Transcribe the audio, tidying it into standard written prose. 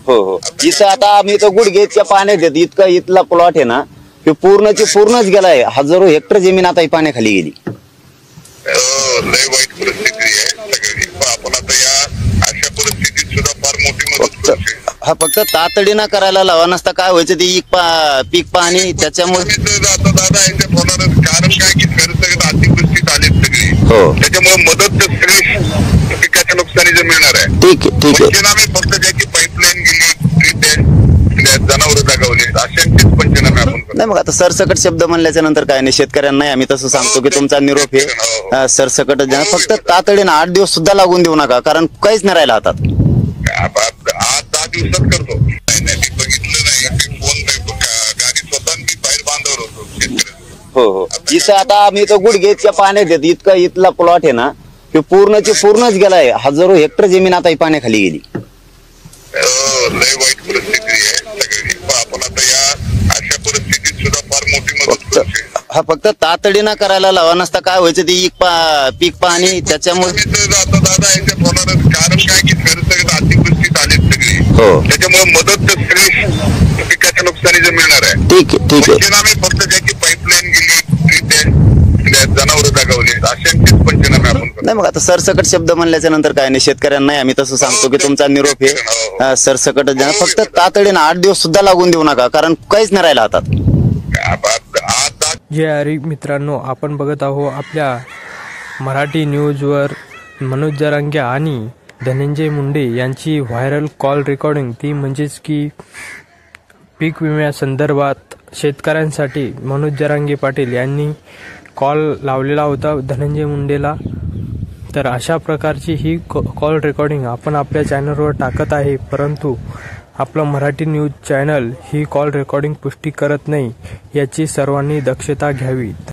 हो हो, इथं आता आम्ही तर गुडघेच्या पाण्यात येत इतका इथला प्लॉट आहे ना, ते पूर्णच गेलाय. हजारो हेक्टर जमीन आता पाण्याखाली गेली. लय वाईट परिस्थिती आहे सगळी. आपण आता या अशा परिस्थितीत सुद्धा फार मोठी मदत करू शकतो. हा फक्त तातडीनं करायला लावा, नसता काय व्हायचं ते पीक पाणी त्याच्यामुळे आता दादा याच्यात होणारच. कारण काय की सगळं अतिवृष्टीत आले सगळी. हो, त्याच्यामुळे मदत तर सगळी पिकाच्या नुकसानीचं मिळणार आहे. ठीक आहे ठीक आहे. पंचनामे फक्त ज्याची पाईपलाईन गेली, जनावर दगावले, अशांचेच पंचनामे आपण करतो. नाही मग आता सरसकट शब्द म्हणल्याच्या नंतर काय नाही, शेतकऱ्यांना नाही आम्ही तसं सांगतो की तुमचा निरोप आहे सरसकट. फक्त तातडीनं 8 दिवस सुद्धा लागून देऊ नका, कारण काहीच नाही राहिलं हातात. 8-10 दिवसात करतो. नाही बघितलं नाही, फोन गाडी स्वतः मी बाहेर बांधवर होतो शेतकऱ्यांना. हो हो, इथं आता आम्ही तर गुडघेच्या पाण्यात येत इतका इथला प्लॉट आहे ना, ते पूर्णच गेलाय. हजारो हेक्टर जमीन आता पाण्याखाली गेली. लय वाईट परिस्थिती आहे सगळी. आपण आता या अशा परिस्थितीत सुद्धा फार मोठी मदत करू शकतो. हा फक्त तातडीनं करायला लावा, नसता काय व्हायचं ते पीक पाणी त्याच्यामुळे आता दादा याच्यात होणारच. कारण काय की सगळं अतिवृष्टीत आले सगळी. हो, त्याच्यामुळे मदत तर सगळी पिकाच्या नुकसानीचं मिळणार आहे. ठीक आहे ठीक आहे. पंचनामे फक्त ज्याची पाईपलाईन गेली, जनावर दगावले, अशांचेच पंचनामे आपण करतो. नाही मग आता सरसकट शब्द म्हणल्याच्या नंतर काय नाही, शेतकऱ्यांना नाही आम्ही तसं सांगतो की तुमचा निरोप आहे सरसकट. फक्त तातडीनं 8 दिवस सुद्धा लागून देऊ नका, कारण काहीच नाही राहिलं हातात. जय हरी मित्रांनो, आपण बघत आहोत आपल्या मराठी न्यूजवर मनोज जरांगे आणि धनंजय मुंडे यांची व्हायरल कॉल रेकॉर्डिंग. ती म्हणजेच की पीक विम्यासंदर्भात शेतकऱ्यांसाठी मनोज जरांगे पाटील यांनी कॉल लावलेला होता धनंजय मुंडेला. तर अशा प्रकारची ही कॉल रेकॉर्डिंग आपण आपल्या चॅनलवर टाकत आहे, परंतु आपलं मराठी न्यूज चॅनल ही कॉल रेकॉर्डिंग पुष्टी करत नाही, याची सर्वांनी दक्षता घ्यावी.